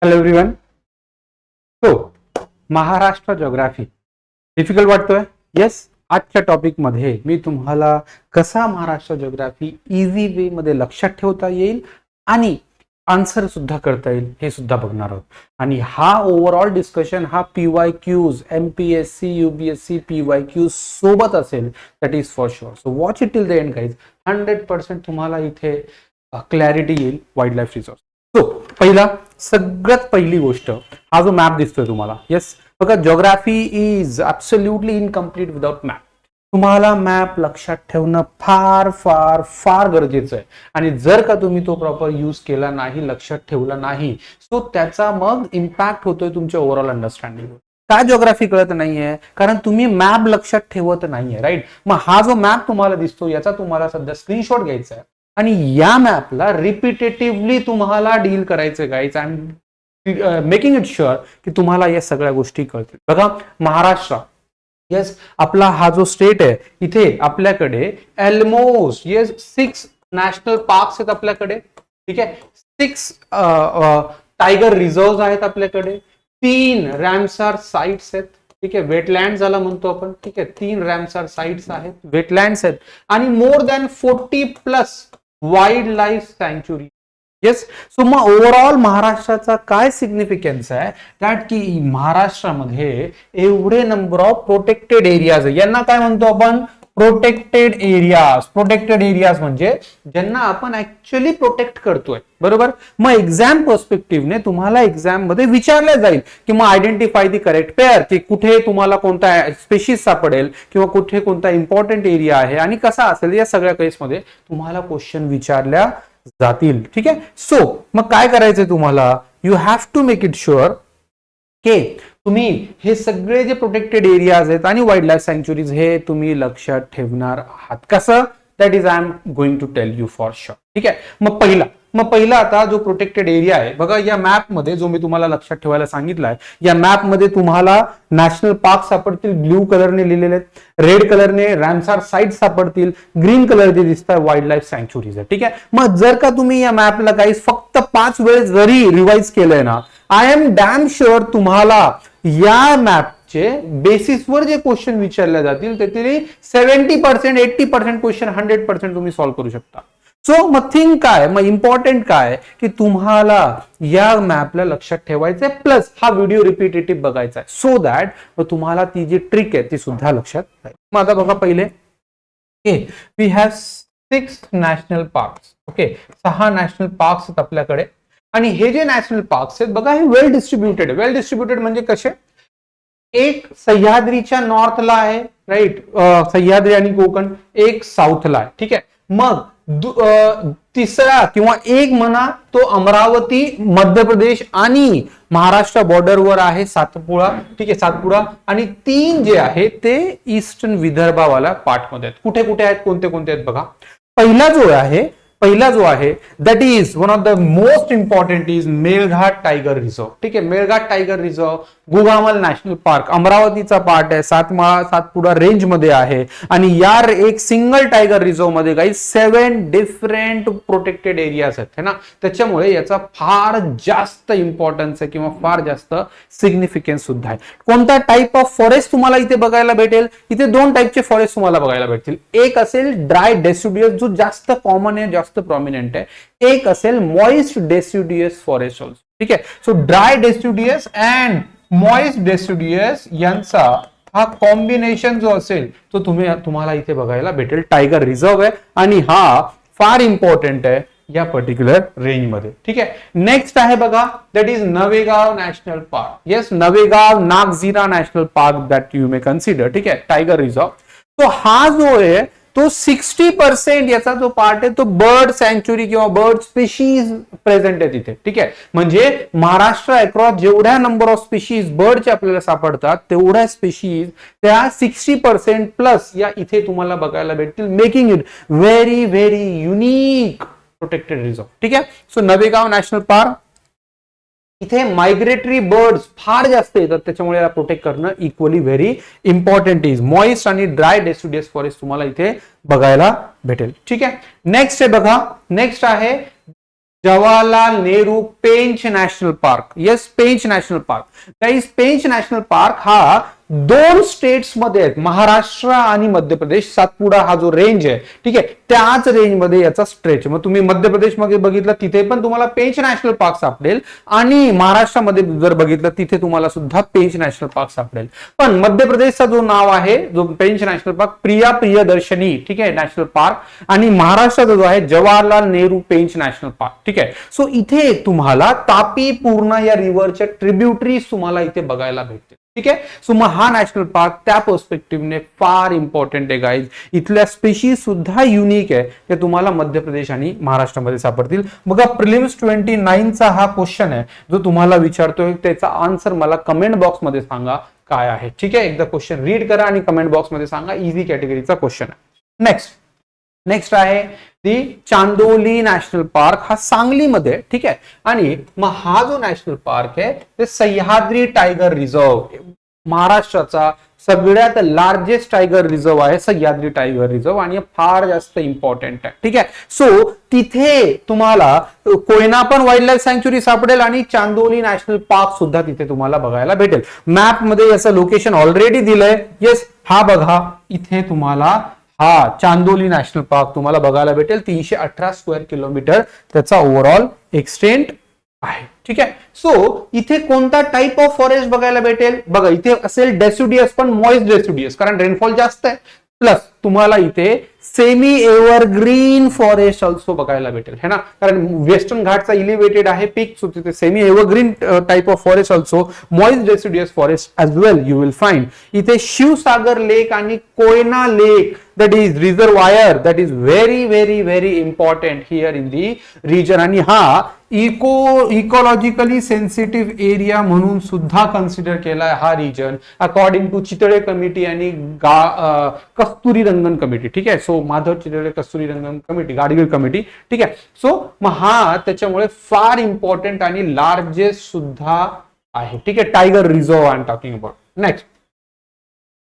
Hello everyone. So Maharashtra geography difficult वाटतोय? Yes. आजच्या topic मध्ये मी तुम्हाला कसा महाराष्ट्र ज्योग्राफी इझी वे मध्ये लक्षात ठेवता येईल आणि आन्सर सुद्धा करता येईल हे सुद्धा बघणार आहोत. आणि हा ओव्हरऑल डिस्कशन हा PYQs MPSC UPSC PYQs सोबत असेल. That is for sure. So watch it till the end guys. 100% तुम्हाला इथे क्लॅरिटी येईल वाईल्ड लाईफ रिसोर्स. सो सगळ्यात पहिली गोष्ट हा जो मॅप दिसतोय तुम्हाला. येस, बघा, geography is absolutely incomplete without map. तुम्हाला मॅप लक्षात ठेवणं फार फार फार गरजेचं आहे. आणि जर का तुम्ही तो प्रॉपर यूज केला नाही, लक्षात ठेवला नाही, सो त्याचा मग इम्पॅक्ट होतोय तुमच्या ओव्हरऑल अंडरस्टँडिंगवर. का ज्योग्राफी कळत नाहीये? कारण तुम्ही मॅप लक्षात ठेवत नाहीये. राईट. मग हा जो मॅप तुम्हाला दिसतो याचा तुम्हाला सध्या स्क्रीनशॉट घ्यायचा आहे आणि या मॅपला रिपिटेटिव्हली तुम्हाला डील करायचं guys. And making it sure की तुम्हाला या सगळ्या गोष्टी कळतील. बघा, महाराष्ट्र, येस, आपला हा जो स्टेट आहे इथे आपल्याकडे ऑलमोस्ट 6 नॅशनल पार्क्स आहेत आपल्याकडे. ठीक आहे, 6 टायगर रिझर्व्ह आहेत आपल्याकडे, 3 रॅमसार साइट्स आहेत. ठीक आहे, वेटलँड झाला म्हणतो आपण. ठीक आहे, 3 रॅमसार साइट्स आहेत, वेटलँड्स आहेत आणि मोर दॅन 40+ वाईल्ड लाईफ सँच्युरी. येस. सो मग ओव्हरऑल महाराष्ट्राचा काय सिग्निफिकन्स आहे? दॅट की महाराष्ट्रामध्ये एवढे नंबर ऑफ प्रोटेक्टेड एरियाज आहे. यांना काय म्हणतो आपण? Protected areas. प्रोटेक्टेड एरियाज म्हणजे ज्यांना आपण ऍक्च्युअली प्रोटेक्ट करतोय. बरोबर. मग एक्झाम पर्स्पेक्टिव्हने तुम्हाला एक्झाम मध्ये विचारलं जाईल की मग आयडेंटिफाय दी करेक्ट पेअर, की कुठे तुम्हाला कोणता स्पेशीज सापडेल किंवा कुठे कोणता इम्पॉर्टंट एरिया आहे आणि कसा असेल, या सगळ्या केसमध्ये तुम्हाला क्वेश्चन विचारल्या जातील. ठीक आहे. सो मग काय करायचंय तुम्हाला? You have to make it sure के तुम्ही हे सगळे जे प्रोटेक्टेड एरियाज आहेत आणि वाईल्ड लाईफ सँच्युरीज हे तुम्ही लक्षात ठेवणार आहात. कसं? That is I am going to tell you for sure. ठीक आहे. मग पहिला आता जो प्रोटेक्टेड एरिया आहे बघा, या मॅप मध्ये जो मी तुम्हाला लक्षात ठेवायला सांगितलाय, या मॅप मध्ये तुम्हाला नॅशनल पार्क सापडतील, ब्ल्यू कलरने लिहिलेले आहेत, रेड कलरने रॅमसार साइट सापडतील, ग्रीन कलरचे दिसतात वाईल्ड लाईफ सँच्युरीज आहे. ठीक आहे. मग जर का तुम्ही या मॅपला काही फक्त 5 वेळेस जरी रिवाइज केलंय ना, आय एम डॅम शुअर तुम्हाला या मॅपचे बेसिसवर जे क्वेश्चन विचारले जातील त्यातील 70% 80% क्वेश्चन 100% तुम्ही सॉल्व्ह करू शकता. सो मग थिंग काय, मग इम्पॉर्टंट काय की तुम्हाला या मॅपला लक्षात ठेवायचंय, प्लस हा व्हिडिओ रिपीटेटिव्ह बघायचा आहे, सो दॅट तुम्हाला ती जी ट्रिक आहे ती सुद्धा लक्षात राहील. मग आता बघा, पहिले we have 6 national parks. Okay, 6 national parks आहेत आपल्याकडे. आणि हे जे नॅशनल पार्क्स आहेत बघा, हे वेल डिस्ट्रीब्युटेड आहे. वेल डिस्ट्रीब्युटेड म्हणजे कसे? एक सह्याद्रीच्या नॉर्थला आहे, राईट, सह्याद्री आणि कोकण. एक साऊथला आहे. ठीक आहे. मग तिसरा किंवा एक म्हणा तो अमरावती, मध्य प्रदेश आणि महाराष्ट्र बॉर्डरवर आहे, सातपुडा. ठीक आहे, सातपुडा. आणि 3 जे आहे ते ईस्टर्न विदर्भावाला पार्ट मध्ये आहेत. कुठे कुठे आहेत, कोणते कोणते आहेत बघा. पहिला जो आहे that is one of the most important is Melghat tiger reserve. ठीक आहे, Melghat tiger reserve, Gugamal national park अमरावतीचा पार्ट आहे, सातपुडा रेंज मध्ये आहे. आणि या एक सिंगल टायगर रिझर्व मध्ये काही 7 डिफरंट प्रोटेक्टेड एरियाज आहेत है ना. त्याच्यामुळे याचा फार जास्त इम्पॉर्टन्स आहे किंवा फार जास्त सिग्निफिकन्स सुद्धा आहे. कोणता टाईप ऑफ फॉरेस्ट तुम्हाला इथे बघायला भेटेल? इथे 2 टाईपचे फॉरेस्ट तुम्हाला बघायला भेटतील. एक असेल ड्राय डेसिड्युअस, जो जास्त कॉमन आहे, जास्त प्रॉमिनंट आहे. एक असेल मॉइस्ट डेसिड्युअस फॉरेस्ट ऑल्सो. ठीक आहे. सो ड्राय डेसिड्युअस अँड मॉइस्ट डेसिड्युअस यांचा हा कॉम्बिनेशन जो असेल तो तुम्हाला इथे बघायला भेटेल. टायगर रिझर्व आहे आणि हा फार इम्पॉर्टंट आहे या पर्टिक्युलर रेंज मध्ये. ठीक आहे. नेक्स्ट आहे बघा, that is Navegaon national park. Yes, Navegaon Nagzira national park that you may consider. ठीक आहे, टायगर रिझर्व. तो हा जो आहे तो 60% याचा जो पार्ट आहे तो बर्ड सँच्युरी किंवा बर्ड स्पेशीज प्रेझेंट आहे तिथे. ठीक आहे. म्हणजे महाराष्ट्र अक्रॉस जेवढ्या नंबर ऑफ स्पेशीज बर्डचे आपल्याला सापडतात तेवढ्या स्पेशीज त्या 60% प्लस या इथे तुम्हाला बघायला भेटतील, making it very very unique protected reserve. ठीक आहे. सो नवेगाव नॅशनल पार्क, इथे मायग्रेटरी बर्ड्स फार जास्त येतात, त्याच्यामुळे याला प्रोटेक्ट करणं equally very important is. Moist आणि ड्राय डेसिड्युअस फॉरेस्ट तुम्हाला इथे बघायला भेटेल. ठीक आहे. नेक्स्ट आहे बघा, नेक्स्ट आहे Jawaharlal Nehru Pench national park. Yes, Pench national park. Guys, Pench national park हा 2 स्टेट्स मध्ये आहेत, महाराष्ट्र आणि मध्य प्रदेश. सातपुडा हा जो रेंज आहे, ठीक आहे, त्याच रेंज मध्ये याचा स्ट्रेच. मग तुम्ही मध्य प्रदेश मध्ये बघितलं तिथे पण तुम्हाला पेंच नॅशनल पार्क सापडेल, आणि महाराष्ट्रामध्ये जर बघितलं तिथे तुम्हाला सुद्धा पेंच नॅशनल पार्क सापडेल. पण मध्य प्रदेशचा जो नाव आहे, जो पेंच नॅशनल पार्क, प्रियदर्शनी, ठीक आहे, नॅशनल पार्क, आणि महाराष्ट्राचा जो आहे जवाहरलाल नेहरू पेंच नॅशनल पार्क. ठीक आहे. सो इथे तुम्हाला तापी पूर्णा या रिव्हरच्या ट्रिब्युटरीज तुम्हाला इथे बघायला भेटतील. ठीक आहे. सो मग हा नॅशनल पार्क त्या पर्स्पेक्टिव्हने फार इम्पॉर्टंट आहे गाईज. इथल्या स्पेशीज सुद्धा युनिक आहे, ते तुम्हाला मध्य प्रदेश आणि महाराष्ट्रामध्ये सापडतील. बघा, प्रिलिम्स 29चा हा क्वेश्चन आहे जो तुम्हाला विचारतोय, त्याचा आन्सर मला कमेंट बॉक्स मध्ये सांगा काय आहे. ठीक आहे, एकदा क्वेश्चन रीड करा आणि कमेंट बॉक्स मध्ये सांगा. इझी कॅटेगरीचा क्वेश्चन आहे. नेक्स्ट आहे दी चांदोली नॅशनल पार्क. हा सांगलीमध्ये, ठीक आहे, आणि मग हा जो नॅशनल पार्क आहे ते सह्याद्री टायगर रिझर्व, महाराष्ट्राचा सगळ्यात लार्जेस्ट टायगर रिझर्व आहे सह्याद्री टायगर रिझर्व, आणि फार जास्त इम्पॉर्टंट आहे. ठीक आहे. सो तिथे तुम्हाला कोयना पण वाईल्ड लाईफ सँच्युरी सापडेल आणि चांदोली नॅशनल पार्क सुद्धा तिथे तुम्हाला बघायला भेटेल. मॅप मध्ये याचं लोकेशन ऑलरेडी दिलंय. येस, हा बघा, इथे तुम्हाला हा चांदोली नॅशनल पार्क तुम्हाला बघायला भेटेल. 318 स्क्वेअर किलोमीटर त्याचा ओव्हरऑल एक्सटेंट आहे. ठीक आहे. सो इथे कोणता टाइप ऑफ फॉरेस्ट बघायला भेटेल? बघा, इथे असेल डेसिडियस, पण मॉइस्ट डेसिडियस, कारण रेनफॉल जास्त आहे. प्लस तुम्हाला इथे सेमी एव्हरग्रीन फॉरेस्ट ऑल्सो बघायला भेटेल, है ना, कारण वेस्टर्न घाटचा इलिव्हेटेड आहे पीक, सो तिथे semi evergreen type of forest also, moist deciduous forest as well you will find. इथे शिवसागर लेक आणि कोयना लेक, that is reservoir, that is very important here in the region, आणि हा इकॉलॉजिकली सेन्सिटिव्ह एरिया म्हणून सुद्धा consider केला हा region according to Chitale committee आणि Kasturi Rangan committee. ठीक आहे. So Madhav Chitale Kasturi Rangan committee, Gadgil committee. ठीक आहे. सो मग हा त्याच्यामुळे फार इम्पॉर्टंट आणि लार्जेस्ट सुद्धा आहे. ठीक आहे. Tiger reserve I am talking about. Next,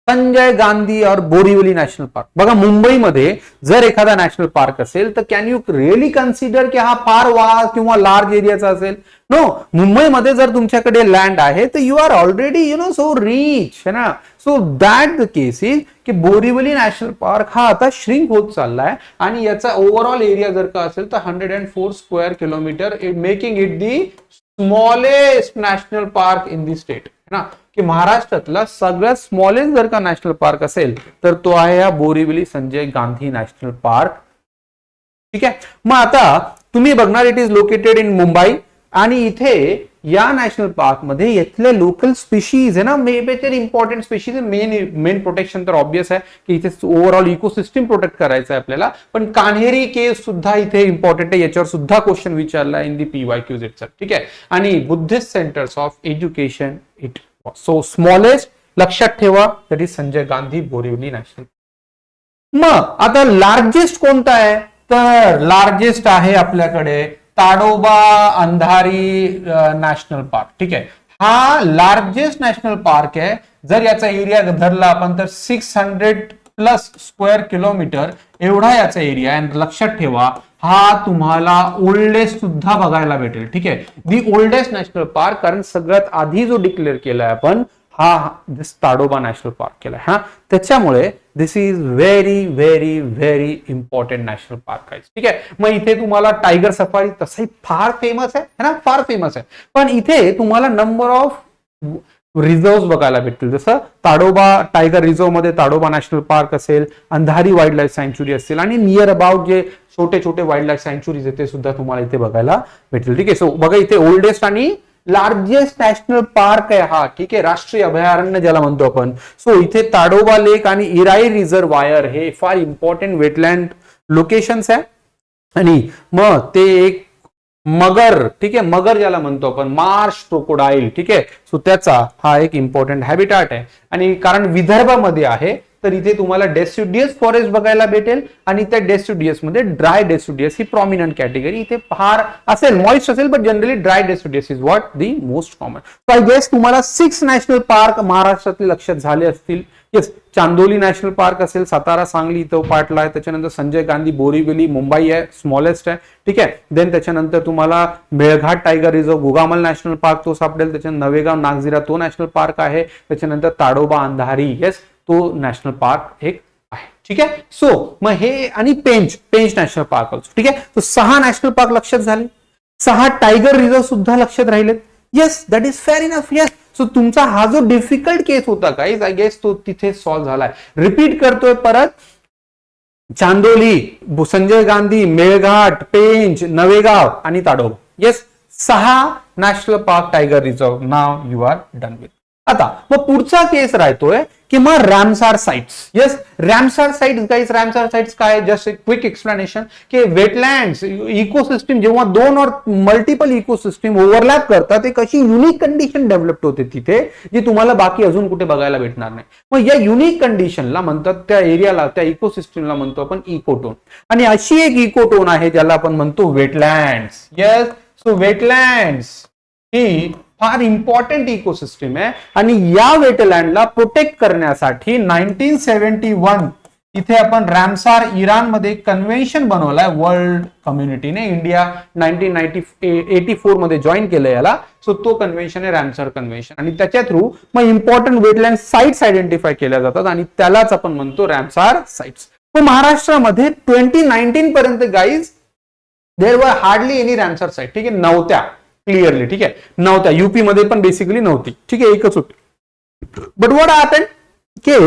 Sanjay Gandhi और बोरीवली नॅशनल पार्क. बघा, मुंबईमध्ये जर एखादा नॅशनल पार्क असेल तर कॅन यू रिअली कन्सिडर की हा फार वास्ट किंवा लार्ज एरियाचा असेल? नो. मुंबईमध्ये जर तुमच्याकडे लँड आहे तर you are already so rich, है ना. So that the case is की बोरीवली नॅशनल पार्क हा आता श्रिंक होत चाललाय, आणि याचा ओव्हरऑल एरिया जर का असेल तर 104 square kilometre, making it the smallest national park in the state, है ना, की महाराष्ट्रातला सगळ्यात स्मॉलेस्ट जर का नॅशनल पार्क असेल तर तो आहे हा बोरीवली संजय गांधी नॅशनल पार्क. ठीक आहे. मग आता तुम्ही बघणार, it is located in Mumbai, आणि इथे या नॅशनल पार्क मध्ये इथले लोकल स्पीशीज आहे ना, major important species. Main protection तर ऑब्वियस आहे की इथे ओव्हरऑल इकोसिस्टम प्रोटेक्ट करायचं आहे आपल्याला, पण कान्हेरी केव्ह सुद्धा इथे इम्पॉर्टंट आहे. याच्यावर सुद्धा क्वेश्चन विचारला इन दी PYQs इटसेल्फ. ठीक आहे. आणि Buddhist centres of education it. So smallest लक्षात ठेवा, that is Sanjay Gandhi Borivali national. मग आता लार्जेस्ट कोणता आहे? तर लार्जेस्ट आहे आपल्याकडे ताडोबा अंधारी नॅशनल पार्क. ठीक आहे. हा लार्जेस्ट नॅशनल पार्क आहे. जर याचा एरिया धरला आपण तर 600+ स्क्वेअर किलोमीटर एवढा याचा एरिया आहे. लक्षात ठेवा, हा तुम्हाला ओल्डेस्ट सुद्धा बघायला भेटेल. ठीक आहे. दी ओल्डेस्ट नॅशनल पार्क, कारण सगळ्यात आधी जो डिक्लेअर केलाय आपण हा दिस ताडोबा नॅशनल पार्क केलाय. हा त्याच्यामुळे this is very important national park आहे. ठीक आहे. मग इथे तुम्हाला टायगर सफारी तसंही फार फेमस आहे ना, फार फेमस आहे, पण इथे तुम्हाला नंबर ऑफ रिझर्व्ह बघायला भेटतील. जसं ताडोबा टायगर रिझर्व्ह मध्ये ताडोबा नॅशनल पार्क असेल, अंधारी वाईल्ड लाईफ सँच्युरी असेल, आणि नियर अबाउट जे छोटे वाईल्ड लाईफ सँच्युरीज आहेत ते सुद्धा तुम्हाला इथे बघायला भेटतील. ठीक आहे. सो बघा, इथे ओल्डेस्ट आणि लार्जेस्ट नॅशनल पार्क आहे हा. ठीक आहे. राष्ट्रीय अभयारण्य ज्याला म्हणतो आपण. सो इथे ताडोबा लेक आणि इराई रिझर्वायर हे फार इम्पॉर्टंट वेटलँड लोकेशन्स आहे. आणि मग ते एक मगर, ठीक आहे, मगर ज्याला म्हणतो आपण, मार्श क्रोकोडाईल. ठीक आहे. सो त्याचा हा एक इम्पॉर्टंट हॅबिटाट आहे. आणि कारण विदर्भामध्ये आहे तर इथे तुम्हाला डेसिडियस फॉरेस्ट बघायला भेटेल, आणि त्या डेसिडियस मध्ये ड्राय डेसिडियस ही प्रॉमिनंट कॅटेगरी. इथे फार असेल, मॉइस्ट असेल, पण generally dry deciduous is what the most common. So I guess तुम्हाला 6 नॅशनल पार्क महाराष्ट्रातले लक्षात झाले असतील. येस, चांदोली नॅशनल पार्क असेल, सातारा सांगली इथं पार्टला आहे. त्याच्यानंतर संजय गांधी बोरीवली मुंबई आहे, स्मॉलेस्ट आहे. ठीक आहे. देन त्याच्यानंतर तुम्हाला Melghat tiger reserve Gugamal national park तो सापडेल. त्याच्यानंतर नवेगाव नागझिरा तो नॅशनल पार्क आहे. त्याच्यानंतर ताडोबा अंधारी येस तो नॅशनल पार्क एक आहे. ठीक आहे. सो मग हे आणि पेंच नॅशनल पार्क ऑल्सो. ठीक आहे. तो 6 नॅशनल पार्क लक्षात झाले, 6 टायगर रिझर्व सुद्धा लक्षात राहिलेत. Yes, that is fair enough. Yes, so तुमचा हा जो डिफिकल्ट केस होता गाईज, आय गेस तो तिथे सॉल्व्ह झालाय. रिपीट करतोय परत, चांदोली, संजय गांधी, मेळघाट, पेंच, नवेगाव आणि Tadoba. Yes, 6 national park tiger reserve. नाव यू आर डन विथ. आता मग पुढचा केस राहतोय की मग Ramsar sites. Yes, Ramsar sites guys, Ramsar sites काय, जस्ट एक क्विक एक्सप्लेनेशन की वेटलँड्स इकोसिस्टम जेव्हा 2 और मल्टिपल इकोसिस्टम ओव्हरलॅप करतात, एक अशी युनिक कंडिशन डेव्हलप होते तिथे जी तुम्हाला बाकी अजून कुठे बघायला भेटणार नाही. मग या युनिक कंडिशनला म्हणतात, त्या एरियाला त्या इकोसिस्टमला म्हणतो आपण इकोटोन. आणि अशी एक इकोटोन आहे ज्याला आपण म्हणतो वेटलँड्स. येस, सो वेटलँड्स ही फार इम्पॉर्टंट इकोसिस्टम आहे आणि या वेटलँडला प्रोटेक्ट करण्यासाठी 1971 इथे आपण रॅमसार इराणमध्ये कन्व्हेन्शन बनवलाय वर्ल्ड कम्युनिटीने. इंडिया 1984 मध्ये जॉईन केलं याला. सो तो कन्व्हेन्शन आहे रॅमसार कन्व्हेन्शन आणि त्याच्या थ्रू मग इम्पॉर्टंट वेटलँड साइट्स आयडेंटिफाय केल्या जातात आणि त्यालाच आपण म्हणतो रॅमसार साइट्स. मग महाराष्ट्रामध्ये 2019 पर्यंत guys there were hardly any रॅमसार site. ठीक आहे, नव्हत्या क्लिअरली. ठीक आहे, नव्हत्या. युपी मध्ये पण बेसिकली नव्हती. ठीक आहे, एकच होती. बट व्हॉट हॅपन की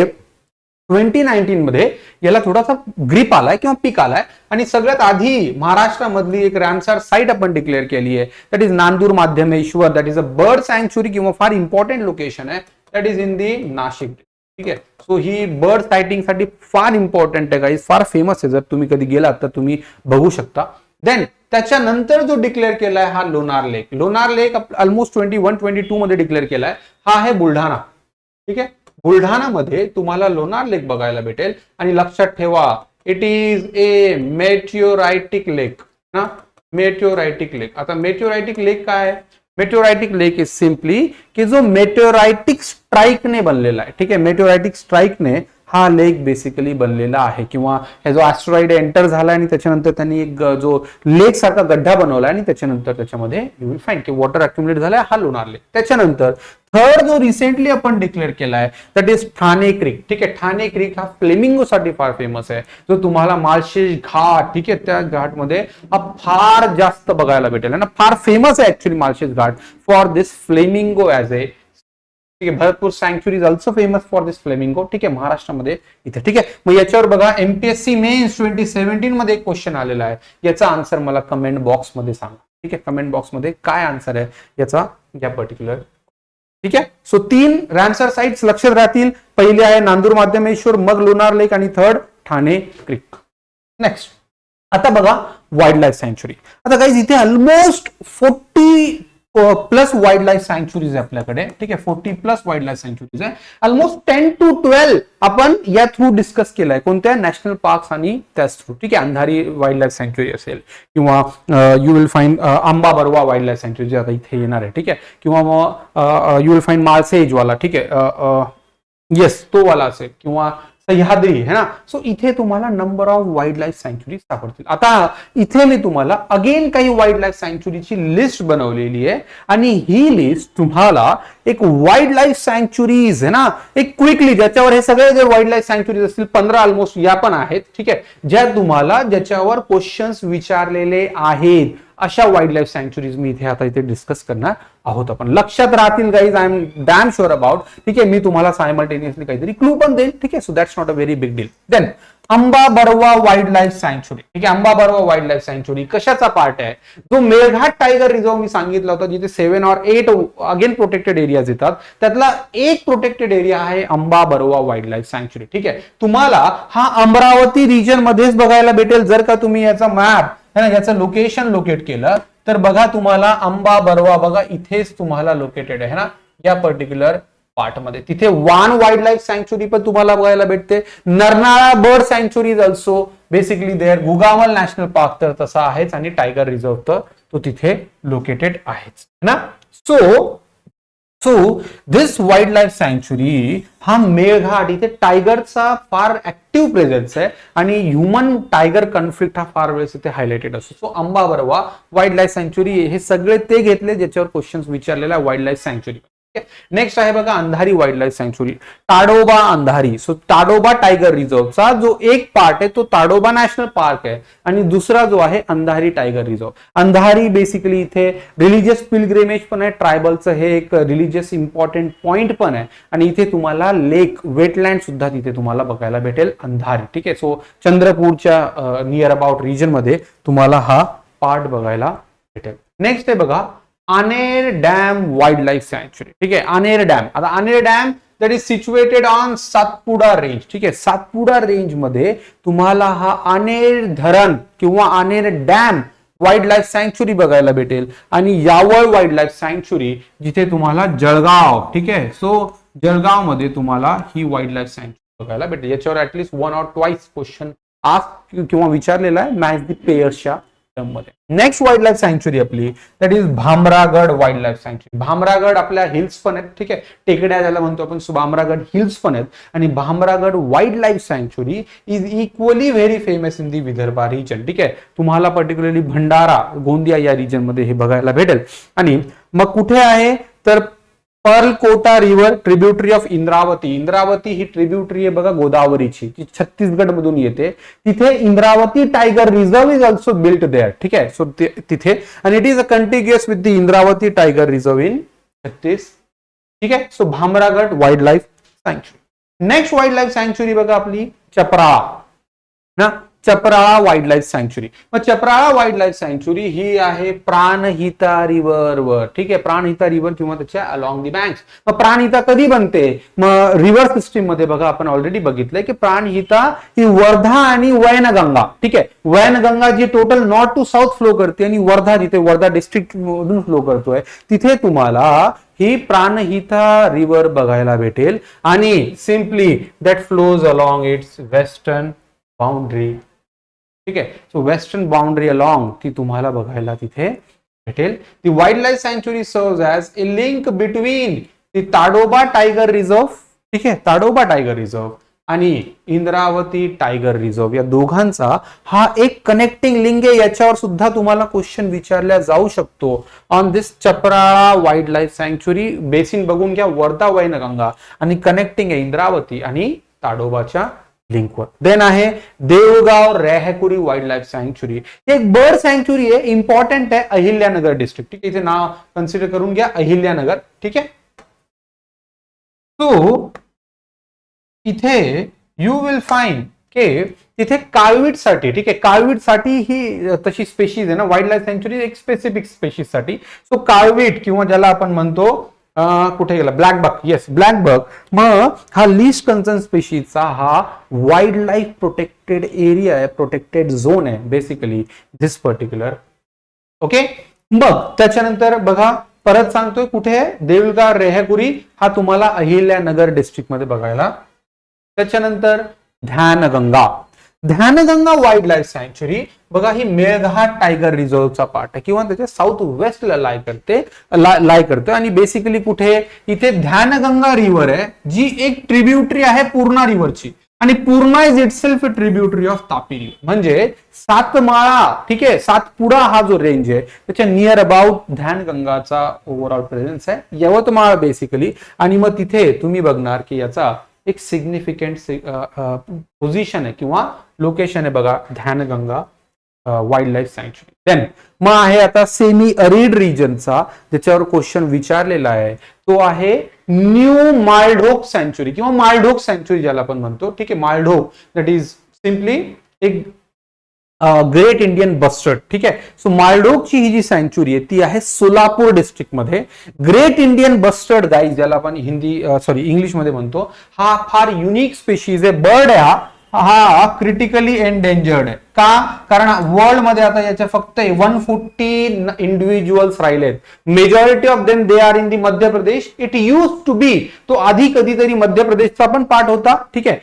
2019 मध्ये याला थोडासा ग्रीप आलाय किंवा पीक आलाय आणि सगळ्यात आधी महाराष्ट्रामधली एक रॅमसार साइट आपण डिक्लेअर केली आहे. That is Nandur Madhmeshwar. That is a bird sanctuary किंवा फार इम्पॉर्टंट लोकेशन आहे. That is in the Nashik. ठीक आहे. सो ही बर्ड सायटिंग साठी फार इम्पॉर्टंट आहे गाईज, फार फेमस आहे. जर तुम्ही कधी गेलात तर तुम्ही बघू शकता. देन त्याच्यानंतर जो डिक्लेअर केलाय हा लोणार लेक. लोणार लेक ऑलमोस्ट 21-22 मध्ये डिक्लेअर केलाय. हा आहे बुलढाणा. ठीक आहे, बुलढाणामध्ये तुम्हाला लोणार लेक बघायला भेटेल आणि लक्षात ठेवा इट इज ए मेटिओरायटिक लेक ना, मेटिओरायटिक लेक. आता मेटिओरायटिक लेक काय? मेटिओरायटिक लेक इज सिम्पली की जो मेटिओरायटिक स्ट्राईकने बनलेला आहे. ठीक आहे, मेटिओरायटिक स्ट्राईकने हा लेक बेसिकली बनलेला आहे किंवा हे जो ऍस्ट्रॉइड एंटर झाला आणि त्याच्यानंतर त्यांनी एक जो लेक सारखा गड्ढा बनवला आणि त्याच्यानंतर त्याच्यामध्ये यू विल फाइंड की वॉटर अक्युमुलेट झालाय, हा लोणार लेक. त्याच्यानंतर थर्ड जो रिसेंटली आपण डिक्लेअर केलाय दॅट इज ठाणे क्रीक. ठीक आहे, ठाणे क्रीक हा फ्लेमिंगो साठी फार फेमस आहे. जो तुम्हाला माळशेज घाट, ठीक आहे, त्या घाटमध्ये हा फार जास्त बघायला भेटेल ना, फार फेमस आहे actually Malshej Ghat for this flamingo as a. ठीक आहे, Bharatpur sanctuary is also famous for this flamingo. ठीक आहे, महाराष्ट्रामध्ये इथे. ठीक आहे, मग याच्यावर बघा एमपीएससी मेन्स 2017 मध्ये एक क्वेश्चन आलेला आहे. याचा आन्सर मला कमेंट बॉक्स मध्ये सांगा. ठीक आहे, कमेंट बॉक्स मध्ये काय आन्सर आहे याचा या पर्टिक्युलर. ठीक आहे, सो 3 रॅमसार साइट्स लक्षात राहतील. पहिली आहे नांदूर माध्यमेश्वर, मग लोणार लेक आणि थर्ड ठाणे क्रीक. नेक्स्ट आता बघा वाईल्ड लाईफ सँक्च्युरी. आता गाईज इथे ऑलमोस्ट 40 प्लस वाईल्ड लाईफ सँक्च्युरीज आहे आपल्याकडे. ठीक आहे, 40 प्लस वाईल्ड लाईफ सँक्च्युरीज आहे. ऑलमोस्ट 10 to 12 आपण या थ्रू डिस्कस केलाय. कोणत्या? नॅशनल पार्क्स आणि त्याच थ्रू. ठीक आहे, अंधारी वाईल्ड लाईफ सँक्च्युरी असेल किंवा यू विल फाइंड आंबा बरवा वाईल्ड लाईफ सँक्च्युरी जे आता इथे येणार आहे. ठीक आहे, किंवा मग यू विल फाइंड माळसेज वाला. ठीक आहे, येस तो वाला असेल किंवा सह्याद्री है ना. सो इथे तुम्हाला number of wild life sanctuary सापडतील. आता इथे मी तुम्हाला अगेन काही वाईल्ड लाईफ सँक्च्युरीची लिस्ट बनवलेली आहे आणि ही लिस्ट तुम्हाला एक वाईल्ड लाईफ सँक्च्युरीज है ना, एक क्विकली ज्याच्यावर हे सगळे जे वाईल्ड लाईफ सँक्च्युरीज असतील 15 ऑलमोस्ट या पण आहेत. ठीक आहे, ज्या तुम्हाला ज्याच्यावर क्वेश्चन्स विचारलेले आहेत अशा वाईल्ड लाईफ सँक्च्युरीज मी इथे डिस्कस करणार आहोत. आपण लक्षात राहतील guys, I am damn sure about. ठीक आहे, मी तुम्हाला सायमल्टेनियसली काहीतरी क्लू पण देईल. ठीक आहे, so that's not a very big deal. Then Amba Barwa wild life sanctuary. ठीक आहे, Amba Barwa wild life sanctuary कशाचा पार्ट आहे? जो मेळघाट टायगर रिझर्व मी सांगितलं होतं जिथे 7 or 8 अगेन प्रोटेक्टेड एरियाज येतात, त्यातला एक प्रोटेक्टेड एरिया आहे Amba Barwa wild life sanctuary. ठीक आहे, तुम्हाला हा अमरावती रिजन मध्येच बघायला भेटेल. जर का तुम्ही याचा मॅप याचं लोकेशन लोकेट केलं तर बघा तुम्हाला अंबा बरवा बघा इथेच तुम्हाला लोकेटेड आहे ना, या पर्टिक्युलर पार्ट मध्ये. तिथे वान वाईल्ड लाईफ सँक्च्युरी पण तुम्हाला बघायला भेटते. Narnala bird sanctuary is also basically there. Gugamal national park तर तसा आहेच आणि टायगर रिझर्व तर तो तिथे लोकेटेड आहेच ना. So so this wild life सँच्युरी हा मेळघाट इथे टायगरचा फार ऍक्टिव्ह प्रेझेन्स आहे आणि ह्युमन टायगर कॉन्फ्लिक्ट हा फार वेळेस इथे हायलाइटेड असतो. So Amba Barwa wild life सँच्युरी हे सगळे ते घेतले ज्याच्यावर क्वेश्चन्स विचारलेला वाईल्ड लाईफ सँच्युरी. नेक्स्ट आहे बघा अंधारी wild life सँच्युरी, Tadoba Andhari. So Tadoba tiger रिझर्वचा जो एक पार्ट आहे तो ताडोबा नॅशनल पार्क आहे आणि दुसरा जो आहे अंधारी टायगर रिझर्व. अंधारी बेसिकली इथे रिलीजियस पिलग्रिमेज पण आहे, ट्रायबलचं हे एक रिलीजियस इम्पॉर्टंट पॉइंट पण आहे आणि इथे तुम्हाला लेक वेटलँड सुद्धा तिथे तुम्हाला बघायला भेटेल अंधारी. ठीक आहे. सो चंद्रपूरच्या नियर अबाउट रिजन मध्ये तुम्हाला हा पार्ट बघायला भेटेल. नेक्स्ट आहे बघा आनेर डॅम वाईल्ड लाईफ सँच्युरी. ठीक आहे. आनेर डॅम, आता Aner dam that is situated on Satpuda range. ठीक आहे. सातपुडा रेंज मध्ये तुम्हाला हा आनेर धरण किंवा आनेर डॅम वाईल्ड लाईफ सँच्युरी बघायला भेटेल आणि यावळ वाईल्ड लाईफ सँच्युरी जिथे तुम्हाला जळगाव. ठीक आहे. सो जळगाव मध्ये तुम्हाला ही वाईल्ड लाईफ सँच्युरी बघायला भेटेल. याच्यावर ऍटलीस्ट 1 or 2 क्वेश्चन आज किंवा विचारलेला आहे मॅच दी पेयर्सच्या मध्ये. नेक्स्ट वाईल्ड लाईफ सँच्युरी आपली that is Bhamragad wild life सँच्युरी. भामरागड आपल्या हिल्स पण आहेत. ठीक आहे. टेकड्या ज्याला म्हणतो आपण, भामरागड हिल्स पण आहेत आणि भामरागड वाईल्ड लाईफ सँच्युरी is equally very famous in the Vidarbha region. ठीक आहे. तुम्हाला पर्टिक्युलरली भंडारा गोंदिया या रिजन मध्ये हे बघायला भेटेल. आणि मग कुठे आहे तर Parlkota river tributary of Indravati. Indravati he tributary आहे बघा गोदावरीची, जी छत्तीसगड मधून येते. तिथे Indravati tiger reserve is also built there. ठीक आहे. सो तिथे आणि it is a कंटिग्युअस with the Indravati tiger reserve in छत्तीस. ठीक आहे. So Bhamragad wild life सँच्युरी. Next wild life सँच्युरी बघा आपली चपराळा ना, चपराळा वाईल्ड लाईफ सँच्युरी. मग चपराळा वाईल्ड लाईफ सँच्युरी ही आहे प्राणहिता रिव्हर वर. ठीक आहे. प्राणहिता रिव्हर किंवा त्याच्या अलॉंग दी बँक्स. मग प्राणहिता कधी बनते, मग रिव्हर सिस्टीम मध्ये बघा आपण ऑलरेडी बघितलंय की प्राणहिता ही वर्धा आणि वैनगंगा. ठीक आहे. वैनगंगा जी total north to south flow करते आणि वर्धा जिथे वर्धा डिस्ट्रिक्ट मधून फ्लो करतोय तिथे तुम्हाला ही प्राणहिता रिव्हर बघायला भेटेल आणि simply that flows along it's western boundary. ठीक आहे. सो वेस्टर्न बाउंड्री अलॉंग ती तुम्हाला बघायला तिथे भेटेल. दी वाईल्ड लाईफ सँच्युरी serves as a link between the Tadoba tiger reserve. ठीक आहे. ताडोबा टायगर रिझर्व आणि इंद्रावती टायगर रिझर्व या दोघांचा हा एक कनेक्टिंग लिंक आहे. याच्यावर सुद्धा तुम्हाला क्वेश्चन विचारला जाऊ शकतो. On this Chaprala wild life सँच्युरी बेसिन बघून घ्या, वर्धा वैनगंगा आणि कनेक्टिंग आहे इंद्रावती आणि ताडोबाच्या लिंकवर. देन आहे देवगाव रेहकुरी वाईल्ड लाईफ सँच्युरी. एक बर्ड सँच्युरी आहे, इम्पॉर्टंट आहे, अहिल्यानगर डिस्ट्रिक्ट. ठीक आहे. इथे नाव कन्सिडर करून घ्या अहिल्यानगर. ठीक आहे. सो इथे यू विल फाइंड के तिथे काळवीट साठी. ठीक आहे. काळवीट साठी ही तशी स्पेशीज आहे ना, वाईल्ड लाईफ सँच्युरी एक स्पेसिफिक स्पेशीज साठी. सो काळवीट किंवा ज्याला आपण म्हणतो कुठे गेला ब्लॅक बक. येस, ब्लॅक बक. मग हा लिस्ट कन्सर्न स्पेशीजचा हा वाईल्ड लाईफ प्रोटेक्टेड एरिया आहे, प्रोटेक्टेड झोन आहे बेसिकली दिस पर्टिक्युलर. ओके. मग त्याच्यानंतर बघा परत सांगतोय कुठे आहे, देऊळगाव रेहकुरी हा तुम्हाला अहिल्यानगर डिस्ट्रिक्ट मध्ये बघायला. त्याच्यानंतर ध्यानगंगा. ध्यानगंगा वाईल्ड लाईफ सँच्युरी बघा ही मेळघाट टायगर रिझर्वचा पार्ट आहे किंवा त्याच्या साऊथ वेस्टला लाय करते आणि बेसिकली कुठे इथे ध्यानगंगा रिव्हर आहे जी एक ट्रिब्युटरी आहे पूर्णा रिव्हरची आणि Purna is itself a tributary of Tapi river. म्हणजे सातमाळा. ठीक आहे. सातपुडा हा जो रेंज आहे त्याच्या नियर अबाउट ध्यानगंगाचा ओव्हरऑल प्रेझेन्स आहे, यवतमाळ बेसिकली. आणि मग तिथे तुम्ही बघणार की याचा एक सिग्निफिकंट पोझिशन आहे किंवा लोकेशन आहे बघा ध्यानगंगा वाईल्ड लाईफ सँच्युरी. देन मग आहे आता सेमी अरिड रिजनचा ज्याच्यावर क्वेश्चन विचारलेला आहे तो आहे न्यू मालढोक सँच्युरी किंवा मालढोक सँच्युरी ज्याला आपण म्हणतो. ठीक आहे. मालढोक दॅट इज सिम्पली एक ग्रेट इंडियन बस्टर्ड. ठीक आहे. सो मालढोकची ही जी सँच्युरी आहे ती आहे सोलापूर डिस्ट्रिक्ट मध्ये. ग्रेट इंडियन बस्टर्ड गाईज ज्याला आपण इंग्लिश मध्ये म्हणतो, हा फार युनिक स्पेशीज आहे, बर्ड आहे. हा क्रिटिकली एंडेंजर्ड आहे. का? कारण वर्ल्ड मध्ये आता याच्या फक्त 140 इंडिव्हिज्युअल्स राहिलेत. Majority of them they are in the Madhya Pradesh. It used to be, तो आधी कधीतरी मध्य प्रदेशचा पण पार्ट होता. ठीक आहे.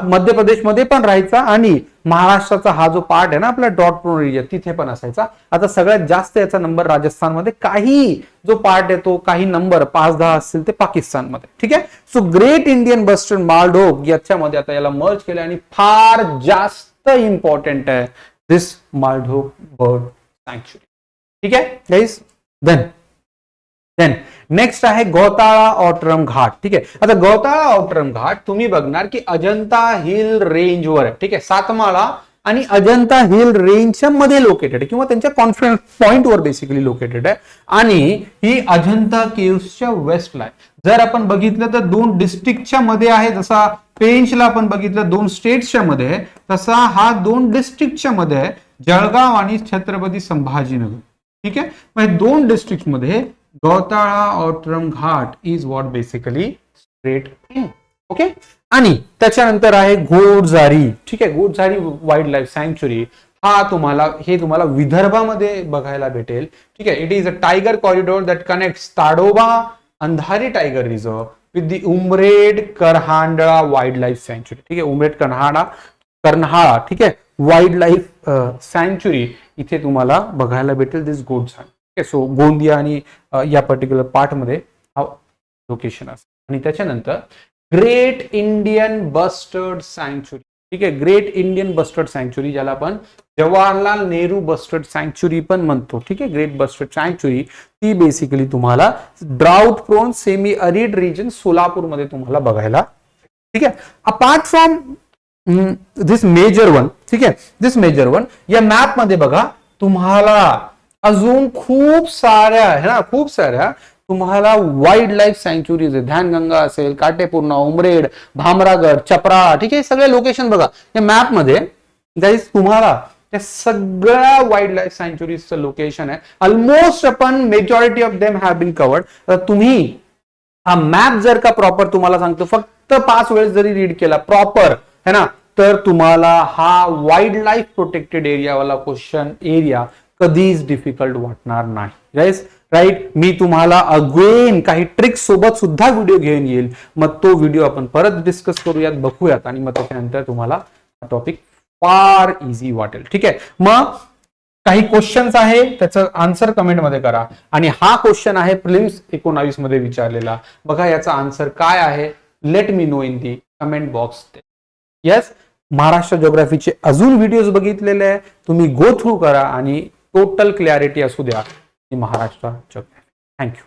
मध्य प्रदेशमध्ये पण राहायचा आणि महाराष्ट्राचा हा जो पार्ट आहे ना आपला डॉट प्रोन एरिया तिथे पण असायचा. आता सगळ्यात जास्त याचा नंबर राजस्थानमध्ये, काही जो पार्ट येतो काही नंबर 5-10 असतील ते पाकिस्तानमध्ये. ठीक आहे. सो ग्रेट इंडियन बस्टर्ड मालढोक याच्यामध्ये आता याला मर्ज केलं आणि फार जास्त इम्पॉर्टंट आहे दिस मालढोक बर्ड सँक्च्युरी. ठीक आहे गाईज. देन नेक्स्ट आहे गौताळा ऑटरम घाट. ठीक आहे. आता गौताळा ऑटरम घाट तुम्ही बघणार की अजंता हिल रेंजवर आहे. ठीक आहे. सातमाळा आणि अजंता हिल रेंजच्या मध्ये लोकेटेड आहे किंवा त्यांच्या कॉन्फरन्स पॉइंटवर बेसिकली लोकेटेड आहे आणि ही अजंता केव्सच्या वेस्टला आहे. जर आपण बघितलं तर 2 डिस्ट्रिक्टच्या मध्ये आहे, जसा पेंचला आपण बघितलं 2 स्टेट्सच्या मध्ये आहे, तसा हा 2 डिस्ट्रिक्टच्या मध्ये आहे, जळगाव आणि छत्रपती संभाजीनगर. ठीक आहे. मग 2 डिस्ट्रिक्ट मध्ये Gautala Autram Ghat is what basically straight in. Okay. आणि त्याच्यानंतर आहे घोडझारी. ठीक आहे. घोडझारी वाईल्ड लाईफ सँक्च्युरी हा तुम्हाला विदर्भामध्ये बघायला भेटेल. ठीक आहे. It is a tiger corridor that connects Tadoba Andhari tiger reserve with the Umred Karhandla wild life sanctuary. ठीक आहे. उमरेड कर्नाळा ठीक आहे वाईल्ड लाईफ सँक्च्युरी इथे तुम्हाला बघायला भेटेल दिस घोडझारी. सो गोंदिया आणि या पर्टिक्युलर पार्ट मध्ये हा लोकेशन असतं. आणि त्याच्यानंतर ग्रेट इंडियन बस्टर्ड सँक्च्युरी. ठीक आहे. ग्रेट इंडियन बस्टर्ड सँक्च्युरी ज्याला आपण जवाहरलाल नेहरू बस्टर्ड सँक्च्युरी पण म्हणतो. ठीक आहे. ग्रेट बस्टर्ड सँक्च्युरी ती बेसिकली तुम्हाला drought prone semi arid region सोलापूरमध्ये तुम्हाला बघायला. ठीक आहे. Apart from this major one. ठीक आहे. दिस मेजर वन या मॅप मध्ये बघा तुम्हाला अजून खूप साऱ्या तुम्हाला वाईल्ड लाईफ सँक्च्युरीज आहे. ध्यानगंगा असेल, काटेपूर्णा, उमरेड, भामरागड, चपराळा. ठीक आहे. सगळे लोकेशन बघा या मॅप मध्ये. गाईज तुम्हाला त्या सगळ्या वाईल्ड लाईफ सँक्च्युरीजचं लोकेशन आहे. ऑलमोस्ट आपण majority of them have been covered. तुम्ही हा मॅप जर का प्रॉपर तुम्हाला सांगतो फक्त 5 वेळेस जरी रीड केला प्रॉपर है ना तर तुम्हाला हा वाईल्ड लाईफ प्रोटेक्टेड एरियावाला क्वेश्चन एरिया कधीच डिफिकल्ट वाटणार नाही. Guys right. मी तुम्हाला अगेन काही ट्रिक्स सोबत सुद्धा व्हिडिओ घेऊन येईल. मग तो व्हिडिओ आपण परत डिस्कस करूयात, बघूयात आणि मग त्याच्यानंतर तुम्हाला हा टॉपिक फार इझी वाटेल. ठीक आहे. मग काही क्वेश्चन्स आहे त्याचं आन्सर कमेंटमध्ये करा. आणि हा क्वेश्चन आहे प्रिलिम्स 19 मध्ये विचारलेला. बघा याचा आन्सर काय आहे. Let me know in the comment box. Yes. Maharashtra जिओग्राफीचे अजून व्हिडिओज बघितलेले आहे तुम्ही गो थ्रू करा आणि टोटल क्लॅरिटी असू द्या महाराष्ट्र जिओग्राफी. थँक्यू.